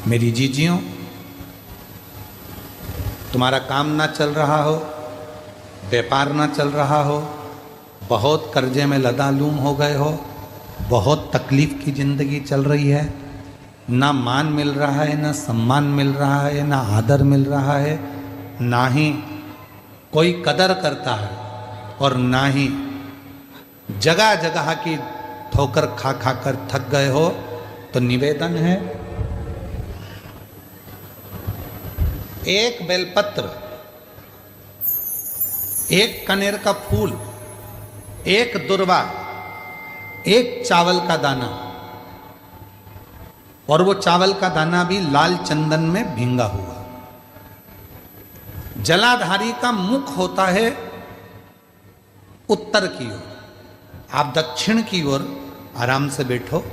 मेरी जीजियों, तुम्हारा काम ना चल रहा हो, व्यापार ना चल रहा हो, बहुत कर्जे में लदालूम हो गए हो, बहुत तकलीफ की ज़िंदगी चल रही है, ना मान मिल रहा है, ना सम्मान मिल रहा है, ना आदर मिल रहा है, ना ही कोई कदर करता है और ना ही जगह जगह की ठोकर खा खा कर थक गए हो, तो निवेदन है, एक बेलपत्र, एक कनेर का फूल, एक दुर्वा, एक चावल का दाना, और वो चावल का दाना भी लाल चंदन में भींगा हुआ। जलाधारी का मुख होता है उत्तर की ओर, आप दक्षिण की ओर आराम से बैठो,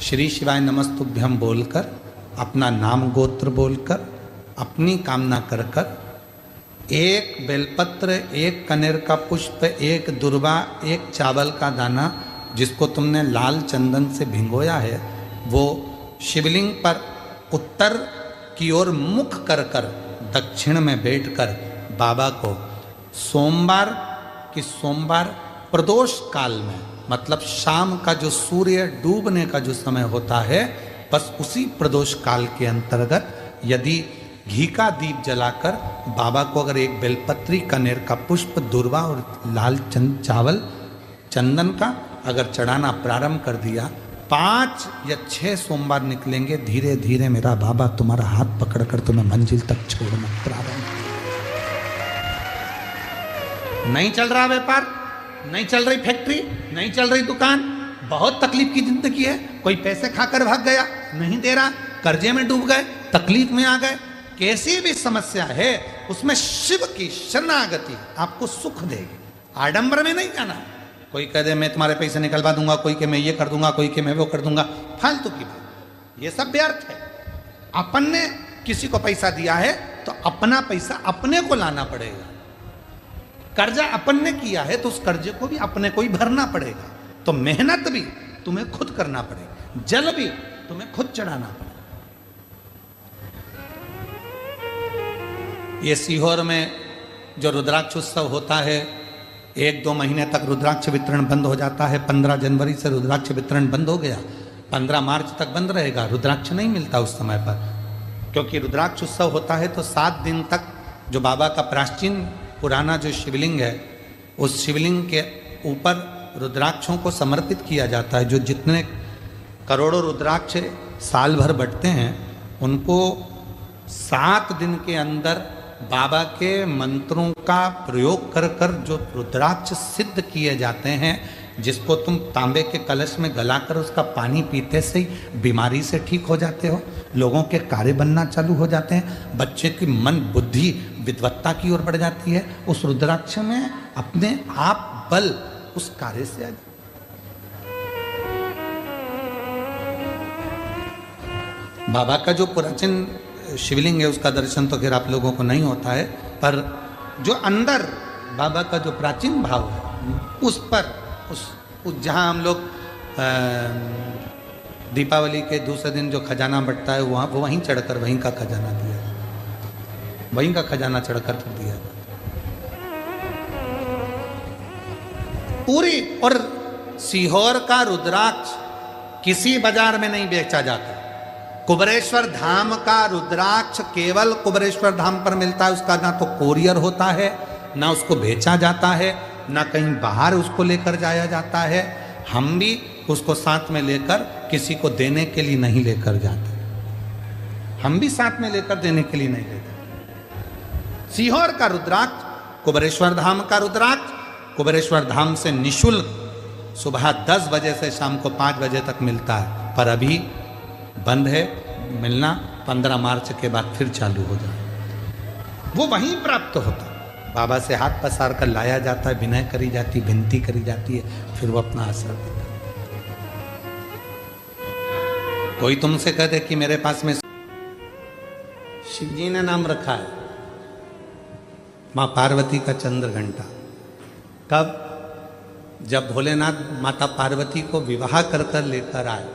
श्री शिवाय नमस्तुभ्यम बोलकर, अपना नाम गोत्र बोलकर, अपनी कामना कर कर, एक बेलपत्र, एक कनेर का पुष्प, एक दुर्वा, एक चावल का दाना जिसको तुमने लाल चंदन से भिंगोया है, वो शिवलिंग पर उत्तर की ओर मुख कर कर दक्षिण में बैठकर बाबा को सोमवार की सोमवार प्रदोष काल में, मतलब शाम का जो सूर्य डूबने का जो समय होता है, बस उसी प्रदोष काल के अंतर्गत यदि घी का दीप जलाकर बाबा को अगर एक बेलपत्री, कनेर का पुष्प, दुर्वा और लाल चावल चंदन का अगर चढ़ाना प्रारंभ कर दिया, 5 या 6 सोमवार निकलेंगे, धीरे धीरे मेरा बाबा तुम्हारा हाथ पकड़कर तुम्हें मंजिल तक छोड़ना प्रारंभ। नहीं चल रहा व्यापार, नहीं चल रही फैक्ट्री, नहीं चल रही दुकान, बहुत तकलीफ की जिंदगी है, कोई पैसे खाकर भाग गया, नहीं दे रहा, कर्जे में डूब गए, तकलीफ में आ गए, कैसी भी समस्या है उसमें शिव की शरणागति आपको सुख देगी। आडंबर में नहीं जाना, कोई कह दे मैं तुम्हारे पैसे निकलवा दूंगा, कोई के मैं ये कर दूंगा, कोई के मैं वो कर दूंगा, फालतू की बात, ये सब व्यर्थ है। अपन ने किसी को पैसा दिया है तो अपना पैसा अपने को लाना पड़ेगा, कर्जा अपन ने किया है तो उस कर्जे को भी अपने को ही भरना पड़ेगा, तो मेहनत भी तुम्हें खुद करना पड़ेगा, जल भी तुम्हें खुद चढ़ाना पड़ेगा। ये सीहोर में जो रुद्राक्ष उत्सव होता है, 1-2 महीने तक रुद्राक्ष वितरण बंद हो जाता है। 15 जनवरी से रुद्राक्ष वितरण बंद हो गया, 15 मार्च तक बंद रहेगा, रुद्राक्ष नहीं मिलता उस समय पर, क्योंकि रुद्राक्ष उत्सव होता है तो 7 दिन तक जो बाबा का प्राचीन पुराना जो शिवलिंग है, उस शिवलिंग के ऊपर रुद्राक्षों को समर्पित किया जाता है। जो जितने करोड़ों रुद्राक्ष साल भर बटते हैं, उनको 7 दिन के अंदर बाबा के मंत्रों का प्रयोग कर कर जो रुद्राक्ष सिद्ध किए जाते हैं, जिसको तुम तांबे के कलश में गलाकर उसका पानी पीते से ही बीमारी से ठीक हो जाते हो, लोगों के कार्य बनना चालू हो जाते हैं, बच्चे की मन बुद्धि विद्वत्ता की ओर बढ़ जाती है, उस रुद्राक्ष में अपने आप बल उस कार्य से आ जाता। बाबा का जो प्राचीन शिवलिंग है उसका दर्शन तो खैर आप लोगों को नहीं होता है, पर जो अंदर बाबा का जो प्राचीन भाव है उस पर उस जहाँ हम लोग दीपावली के दूसरे दिन जो खजाना बंटता है वहाँ वो वहीं चढ़कर वहीं का खजाना दिया, वहीं का खजाना चढ़कर फिर दिया पूरी। और सीहोर का रुद्राक्ष किसी बाजार में नहीं बेचा जाता। कुबरेश्वर धाम का रुद्राक्ष केवल कुबरेश्वर धाम पर मिलता है, उसका ना तो कोरियर होता है, ना उसको बेचा जाता है, ना कहीं बाहर उसको लेकर जाया जाता है। हम भी उसको साथ में लेकर किसी को देने के लिए नहीं लेकर जाते, हम भी साथ में लेकर देने के लिए नहीं लेते। सीहोर का रुद्राक्ष, कुबरेश्वर धाम का रुद्राक्ष कुबरेश्वर धाम से निःशुल्क सुबह 10 बजे से शाम को 5 बजे तक मिलता है, पर अभी बंद है मिलना, 15 मार्च के बाद फिर चालू हो जाए। वो वहीं प्राप्त होता है, बाबा से हाथ पसार कर लाया जाता है, विनय करी जाती, विनती करी जाती है, फिर वो अपना असर देता है। कोई तुमसे कह दे कि मेरे पास में शिव जी ने नाम रखा है माँ पार्वती का चंद्र घंटा, कब? जब भोलेनाथ माता पार्वती को विवाह कर कर लेकर आए,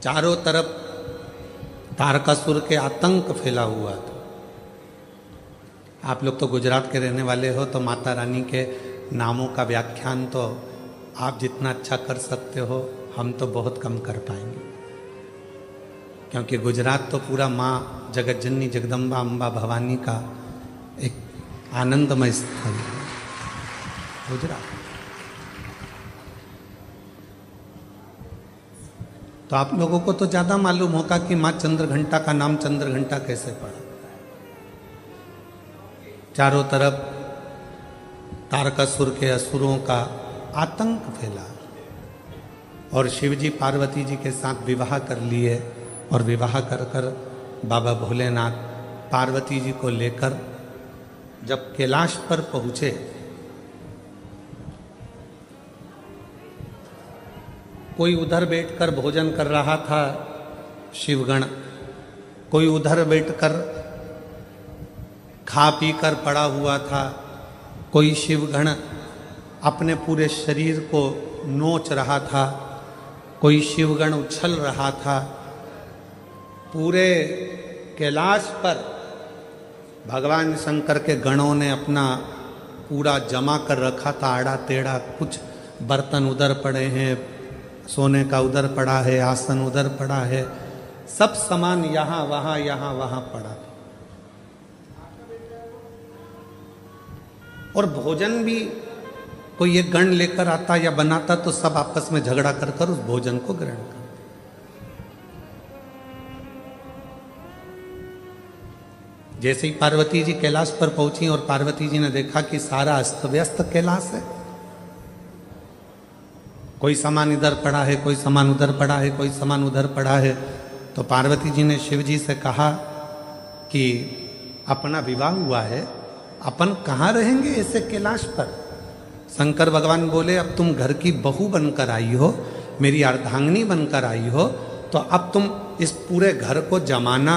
चारों तरफ तारकासुर के आतंक फैला हुआ था। आप लोग तो गुजरात के रहने वाले हो, तो माता रानी के नामों का व्याख्यान तो आप जितना अच्छा कर सकते हो हम तो बहुत कम कर पाएंगे, क्योंकि गुजरात तो पूरा माँ जगत जननी जगदम्बा अम्बा भवानी का एक आनंदमय स्थल है गुजरात। तो आप लोगों को तो ज़्यादा मालूम होगा कि माँ चंद्रघंटा का नाम चंद्रघंटा कैसे पड़ा। चारों तरफ तारकासुर के असुरों का आतंक फैला और शिवजी पार्वती जी के साथ विवाह कर लिए, और विवाह कर कर बाबा भोलेनाथ पार्वती जी को लेकर जब कैलाश पर पहुँचे, कोई उधर बैठकर भोजन कर रहा था शिवगण, कोई उधर बैठकर खा पी कर पड़ा हुआ था, कोई शिवगण अपने पूरे शरीर को नोच रहा था, कोई शिवगण उछल रहा था। पूरे कैलाश पर भगवान शंकर के गणों ने अपना पूरा जमा कर रखा था, आड़ा टेढ़ा। कुछ बर्तन उधर पड़े हैं, सोने का उधर पड़ा है, आसन उधर पड़ा है, सब सामान यहाँ वहाँ पड़ा। और भोजन भी कोई एक गण लेकर आता या बनाता तो सब आपस में झगड़ा कर कर उस भोजन को ग्रहण कर। जैसे ही पार्वती जी कैलाश पर पहुंची और पार्वती जी ने देखा कि सारा अस्त व्यस्त कैलाश है, कोई सामान इधर पड़ा है, कोई सामान उधर पड़ा है, कोई सामान उधर पड़ा है, तो पार्वती जी ने शिव जी से कहा कि अपना विवाह हुआ है, अपन कहाँ रहेंगे ऐसे कैलाश पर। शंकर भगवान बोले, अब तुम घर की बहू बनकर आई हो, मेरी अर्धांगिनी बनकर आई हो, तो अब तुम इस पूरे घर को जमाना,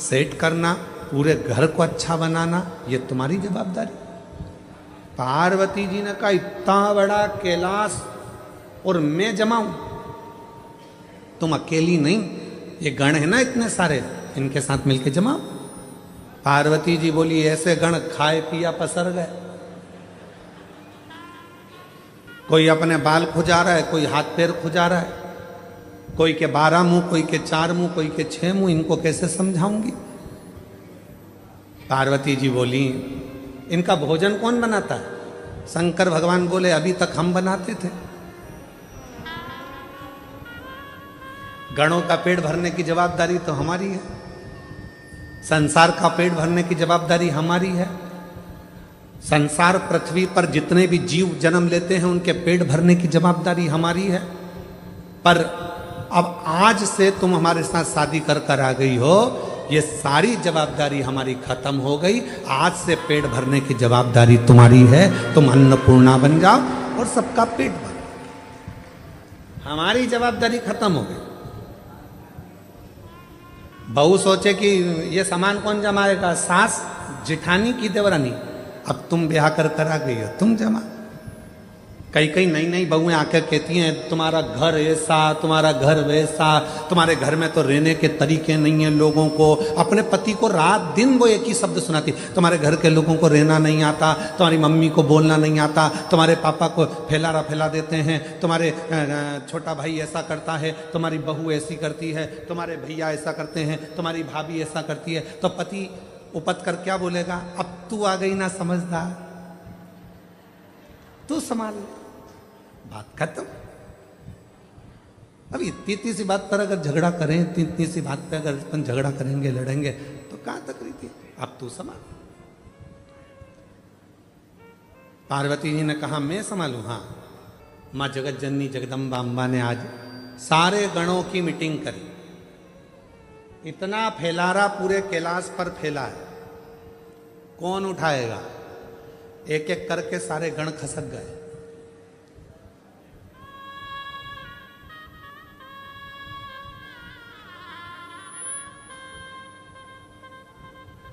सेट करना, पूरे घर को अच्छा बनाना, ये तुम्हारी जवाबदारी। पार्वती जी ने कहा, इतना बड़ा कैलाश और मैं जमाऊं? तुम अकेली नहीं, ये गण है ना इतने सारे, इनके साथ मिलके जमाओ। पार्वती जी बोली, ऐसे गण खाए पिया पसर गए, कोई अपने बाल खुजा रहा है, कोई हाथ पैर खुजा रहा है, कोई के 12 मुंह, कोई के 4 मुंह, कोई के 6 मुंह, इनको कैसे समझाऊंगी। पार्वती जी बोली, इनका भोजन कौन बनाता है? शंकर भगवान बोले, अभी तक हम बनाते थे। गणों का पेट भरने की जवाबदारी तो हमारी है, संसार का पेट भरने की जवाबदारी हमारी है। संसार पृथ्वी पर जितने भी जीव जन्म लेते हैं उनके पेट भरने की जवाबदारी हमारी है। पर अब आज से तुम हमारे साथ शादी कर कर आ गई हो, ये सारी जवाबदारी हमारी खत्म हो गई। आज से पेट भरने की जवाबदारी तुम्हारी है, तुम अन्नपूर्णा बन जाओ और सबका पेट भरो। हमारी जवाबदारी खत्म हो गई। बहू सोचे कि ये सामान कौन जमाएगा, सास जिठानी की देवरानी। अब तुम ब्याह कर कर आ गई हो, तुम जमा। कई कई नई नई बहुएं आकर कहती हैं, तुम्हारा घर ऐसा, तुम्हारा घर वैसा, तुम्हारे घर में तो रहने के तरीके नहीं है लोगों को। अपने पति को रात दिन वो एक ही शब्द सुनाती, तुम्हारे घर के लोगों को रहना नहीं आता, तुम्हारी मम्मी को बोलना नहीं आता, तुम्हारे पापा को फैला देते हैं, तुम्हारे छोटा भाई ऐसा करता है, तुम्हारी बहू ऐसी करती है, तुम्हारे भैया ऐसा करते हैं, तुम्हारी भाभी ऐसा करती है। तो पति उपत कर क्या बोलेगा, अब तू आ गई ना समझदार, तू संभाल, बात खत्म। अब इतनी इतनी सी बात पर अगर झगड़ा करें, इतनी इतनी सी बात पे अगर अपन झगड़ा करेंगे, लड़ेंगे, तो कहां तक रही। अब तू संभाल। पार्वती जी ने कहा, मैं संभालू? हाँ। माँ जगत जननी जगदम्बा अम्बा ने आज सारे गणों की मीटिंग करी। इतना फैलारा पूरे कैलाश पर फैला है, कौन उठाएगा? एक एक करके सारे गण खसक गए।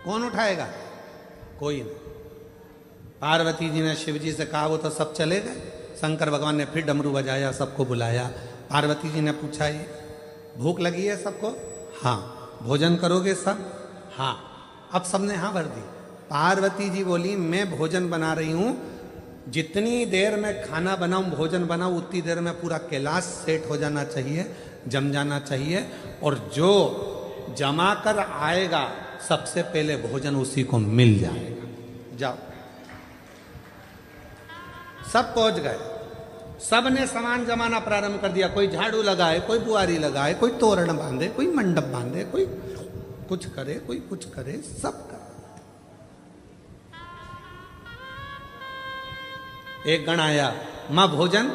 कौन उठाएगा? कोई नहीं। पार्वती जी ने शिव जी से कहा, वो तो सब चले गए। शंकर भगवान ने फिर डमरू बजाया, सबको बुलाया। पार्वती जी ने पूछा, भूख लगी है सबको? हाँ। भोजन करोगे सब? हाँ। अब सबने हाँ भर दी। पार्वती जी बोली मैं भोजन बना रही हूं, जितनी देर में खाना बनाऊं भोजन बनाऊं उतनी देर में पूरा कैलाश सेट हो जाना चाहिए, जम जाना चाहिए, और जो जमा कर आएगा सबसे पहले भोजन उसी को मिल जाएगा। जाओ। सब पहुंच गए, सब ने सामान जमाना प्रारंभ कर दिया। कोई झाड़ू लगाए, कोई बुआरी लगाए, कोई तोरण बांधे, कोई मंडप बांधे, कोई कुछ करे, कोई कुछ करे, सब करे। एक गण आया, मां भोजन।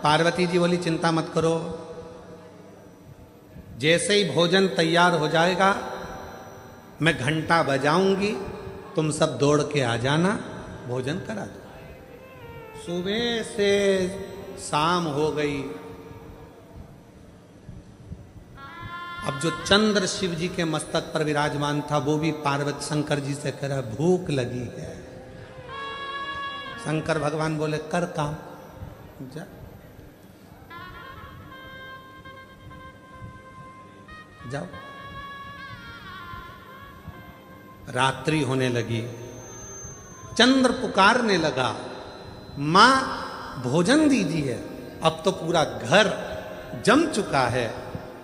पार्वती जी बोली चिंता मत करो, जैसे ही भोजन तैयार हो जाएगा मैं घंटा बजाऊंगी, तुम सब दौड़ के आ जाना, भोजन करा दो। सुबह से शाम हो गई। अब जो चंद्र शिव जी के मस्तक पर विराजमान था वो भी पार्वती शंकर जी से कह रहा भूख लगी है। शंकर भगवान बोले कर काम, जा। जाओ। रात्रि होने लगी, चंद्र पुकारने लगा, मां भोजन दीजिए। अब तो पूरा घर जम चुका है।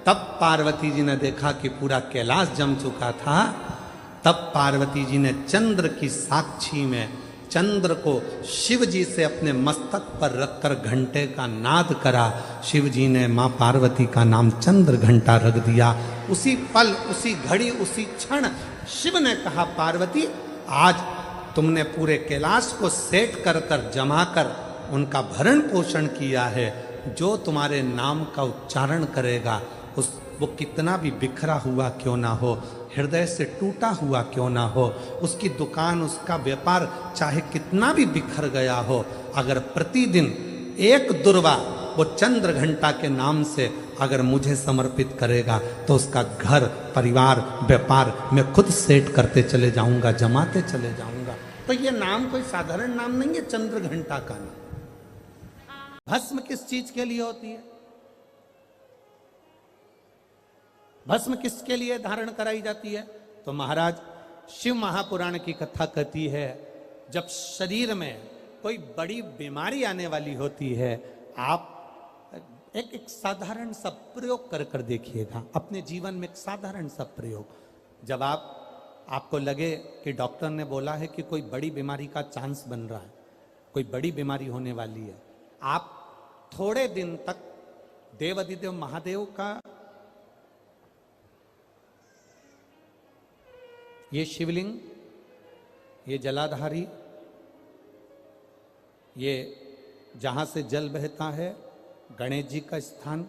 तब पार्वती जी ने देखा कि पूरा कैलाश जम चुका था। तब पार्वती जी ने चंद्र की साक्षी में चंद्र को शिव जी से अपने मस्तक पर रखकर घंटे का नाद करा। शिव जी ने मां पार्वती का नाम चंद्र घंटा रख दिया। उसी पल, उसी घड़ी, उसी क्षण शिव ने कहा पार्वती आज तुमने पूरे कैलाश को सेट कर कर जमा कर उनका भरण पोषण किया है। जो तुम्हारे नाम का उच्चारण करेगा वो कितना भी बिखरा हुआ क्यों ना हो, हृदय से टूटा हुआ क्यों ना हो, उसकी दुकान, उसका व्यापार चाहे कितना भी बिखर गया हो, अगर प्रतिदिन एक दुर्वा वो चंद्र घंटा के नाम से अगर मुझे समर्पित करेगा तो उसका घर, परिवार, व्यापार मैं खुद सेट करते चले जाऊंगा, जमाते चले जाऊंगा। तो ये नाम कोई साधारण नाम नहीं है, चंद्र घंटा का नाम। भस्म किस चीज के लिए होती है? भस्म किसके लिए धारण कराई जाती है? तो महाराज शिव महापुराण की कथा कहती है जब शरीर में कोई बड़ी बीमारी आने वाली होती है, आप एक साधारण सा प्रयोग कर कर देखिएगा अपने जीवन में। एक साधारण सा प्रयोग, जब आपको लगे कि डॉक्टर ने बोला है कि कोई बड़ी बीमारी का चांस बन रहा है, कोई बड़ी बीमारी होने वाली है, आप थोड़े दिन तक देवाधिदेव महादेव का ये शिवलिंग, ये जलाधारी, ये जहाँ से जल बहता है, गणेश जी का स्थान,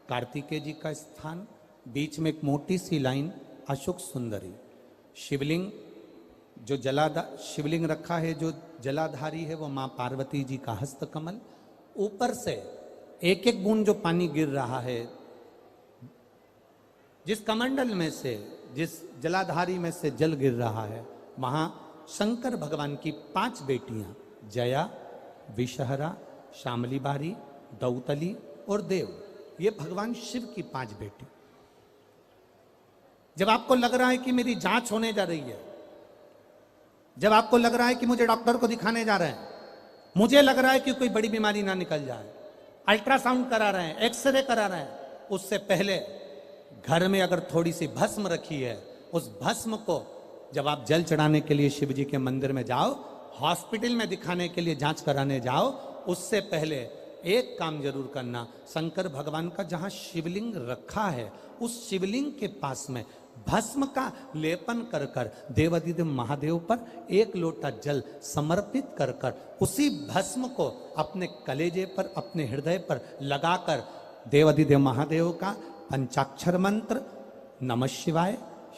कार्तिकेय जी का स्थान, बीच में एक मोटी सी लाइन अशोक सुंदरी, शिवलिंग जो शिवलिंग रखा है, जो जलाधारी है वो माँ पार्वती जी का हस्तकमल, ऊपर से एक एक बूंद जो पानी गिर रहा है, जिस कमंडल में से, जिस जलाधारी में से जल गिर रहा है, वहां शंकर भगवान की 5 बेटियां जया, विषहरा, शामली बारी, दौतली और देव, ये भगवान शिव की 5 बेटी। जब आपको लग रहा है कि मेरी जांच होने जा रही है, जब आपको लग रहा है कि मुझे डॉक्टर को दिखाने जा रहे हैं, मुझे लग रहा है कि कोई बड़ी बीमारी ना निकल जाए, अल्ट्रासाउंड करा रहे हैं, एक्सरे करा रहे हैं, उससे पहले घर में अगर थोड़ी सी भस्म रखी है, उस भस्म को जब आप जल चढ़ाने के लिए शिव जी के मंदिर में जाओ, हॉस्पिटल में दिखाने के लिए जांच कराने जाओ, उससे पहले एक काम जरूर करना, शंकर भगवान का जहां शिवलिंग रखा है उस शिवलिंग के पास में भस्म का लेपन कर कर देवाधिदेव महादेव पर 1 लोटा जल समर्पित कर कर उसी भस्म को अपने कलेजे पर, अपने हृदय पर लगाकर देवाधिदेव महादेव का पंचाक्षर मंत्र नमः शिवाय,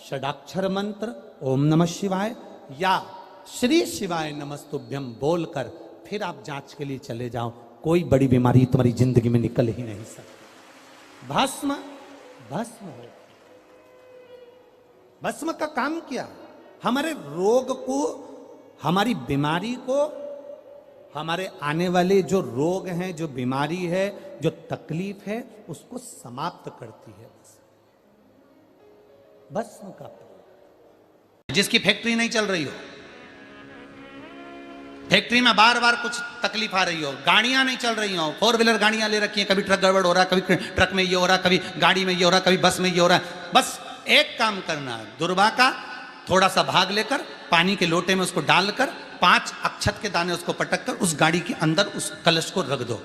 षडाक्षर मंत्र ओम नमः शिवाय या श्री शिवाय नमस्तुभ्यम बोलकर फिर आप जांच के लिए चले जाओ। कोई बड़ी बीमारी तुम्हारी जिंदगी में निकल ही नहीं सकती। भस्म भस्म हो। भस्म का काम क्या? हमारे रोग को, हमारी बीमारी को, हमारे आने वाले जो रोग हैं, जो बीमारी है, जो तकलीफ है, उसको समाप्त करती है। भस्म का प्रयोग। जिसकी फैक्ट्री नहीं चल रही हो, फैक्ट्री में बार बार कुछ तकलीफ आ रही हो, गाड़ियां नहीं चल रही हो, 4 व्हीलर गाड़ियां ले रखी हैं, कभी ट्रक गड़बड़ हो रहा है, कभी ट्रक में ये हो रहा है, कभी गाड़ी में ये हो रहा है, कभी बस में ये हो रहा है, बस एक काम करना, दुर्वा का थोड़ा सा भाग लेकर पानी के लोटे में उसको डालकर 5 अक्षत के दाने उसको पटक कर उस गाड़ी के अंदर उस कलश को रख दो,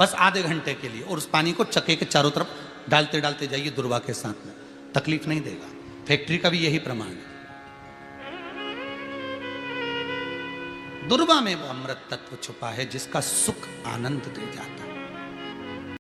बस आधे घंटे के लिए, और उस पानी को चक्के के चारों तरफ डालते डालते जाइए दुर्वा के साथ में, तकलीफ नहीं देगा। फैक्ट्री का भी यही प्रमाण है। दुर्वा में वो अमृत तत्व छुपा है जिसका सुख आनंद दे जाता है।